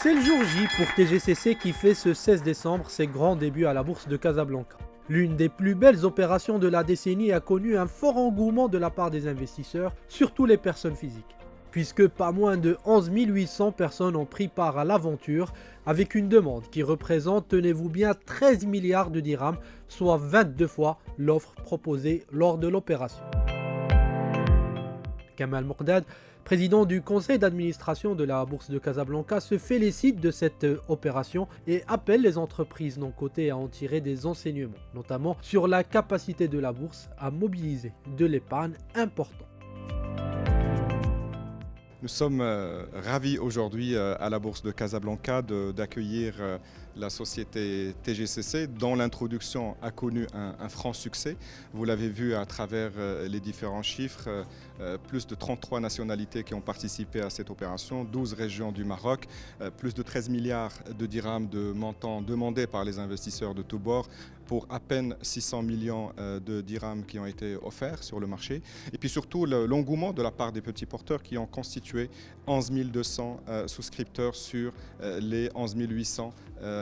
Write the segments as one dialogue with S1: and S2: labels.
S1: C'est le jour J pour TGCC qui fait ce 16 décembre ses grands débuts à la bourse de Casablanca. L'une des plus belles opérations de la décennie a connu un fort engouement de la part des investisseurs, surtout les personnes physiques. Puisque pas moins de 11 800 personnes ont pris part à l'aventure, avec une demande qui représente, tenez-vous bien, 13 milliards de dirhams, soit 22 fois l'offre proposée lors de l'opération. Kamal Moqdad, président du conseil d'administration de la bourse de Casablanca, se félicite de cette opération et appelle les entreprises non cotées à en tirer des enseignements, notamment sur la capacité de la bourse à mobiliser de l'épargne importante.
S2: Nous sommes ravis aujourd'hui à la Bourse de Casablanca d'accueillir la société TGCC dont l'introduction a connu un franc succès. Vous l'avez vu à travers les différents chiffres, plus de 33 nationalités qui ont participé à cette opération, 12 régions du Maroc, plus de 13 milliards de dirhams de montants demandés par les investisseurs de tous bords pour à peine 600 millions de dirhams qui ont été offerts sur le marché. Et puis surtout l'engouement de la part des petits porteurs qui ont constitué 11 200 souscripteurs sur les 11 800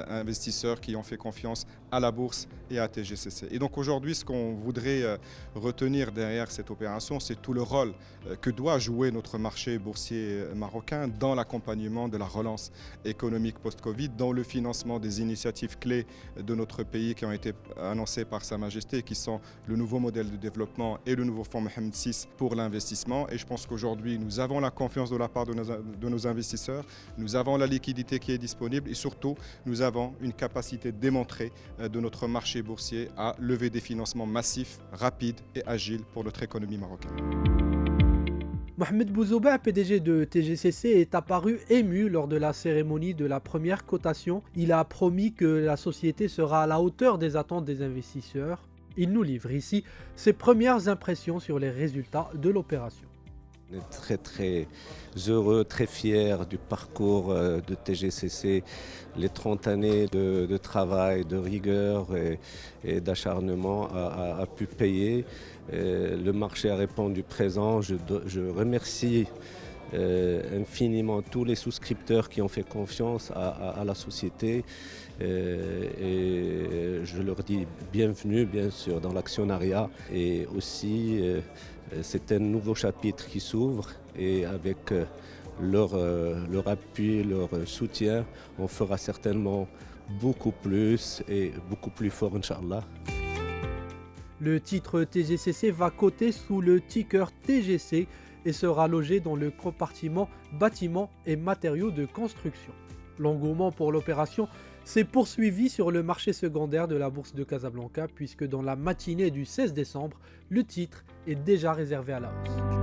S2: investisseurs qui ont fait confiance à la bourse et à TGCC. Et donc aujourd'hui, ce qu'on voudrait retenir derrière cette opération, c'est tout le rôle que doit jouer notre marché boursier marocain dans l'accompagnement de la relance économique post-Covid, dans le financement des initiatives clés de notre pays qui ont été annoncées par Sa Majesté, qui sont le nouveau modèle de développement et le nouveau fonds Mohamed VI pour l'investissement. Et je pense qu'aujourd'hui, nous avons la confiance de la part de nos investisseurs, nous avons la liquidité qui est disponible et surtout, nous avons une capacité démontrée de notre marché boursier à lever des financements massifs, rapides et agiles pour notre économie marocaine.
S1: Mohamed Bouzouba, PDG de TGCC, est apparu ému lors de la cérémonie de la première cotation. Il a promis que la société sera à la hauteur des attentes des investisseurs. Il nous livre ici ses premières impressions sur les résultats de l'opération.
S3: On est très heureux, très fiers du parcours de TGCC, les 30 années de travail, de rigueur et d'acharnement a pu payer. Le marché a répondu présent. Je remercie infiniment tous les souscripteurs qui ont fait confiance à la société et je leur dis bienvenue bien sûr dans l'actionnariat et aussi c'est un nouveau chapitre qui s'ouvre et avec leur appui, leur soutien, on fera certainement beaucoup plus et beaucoup plus fort, Inch'Allah.
S1: Le titre TGCC va coter sous le ticker TGC et sera logé dans le compartiment bâtiments et matériaux de construction. L'engouement pour l'opération s'est poursuivi sur le marché secondaire de la bourse de Casablanca puisque dans la matinée du 16 décembre, le titre est déjà réservé à la hausse.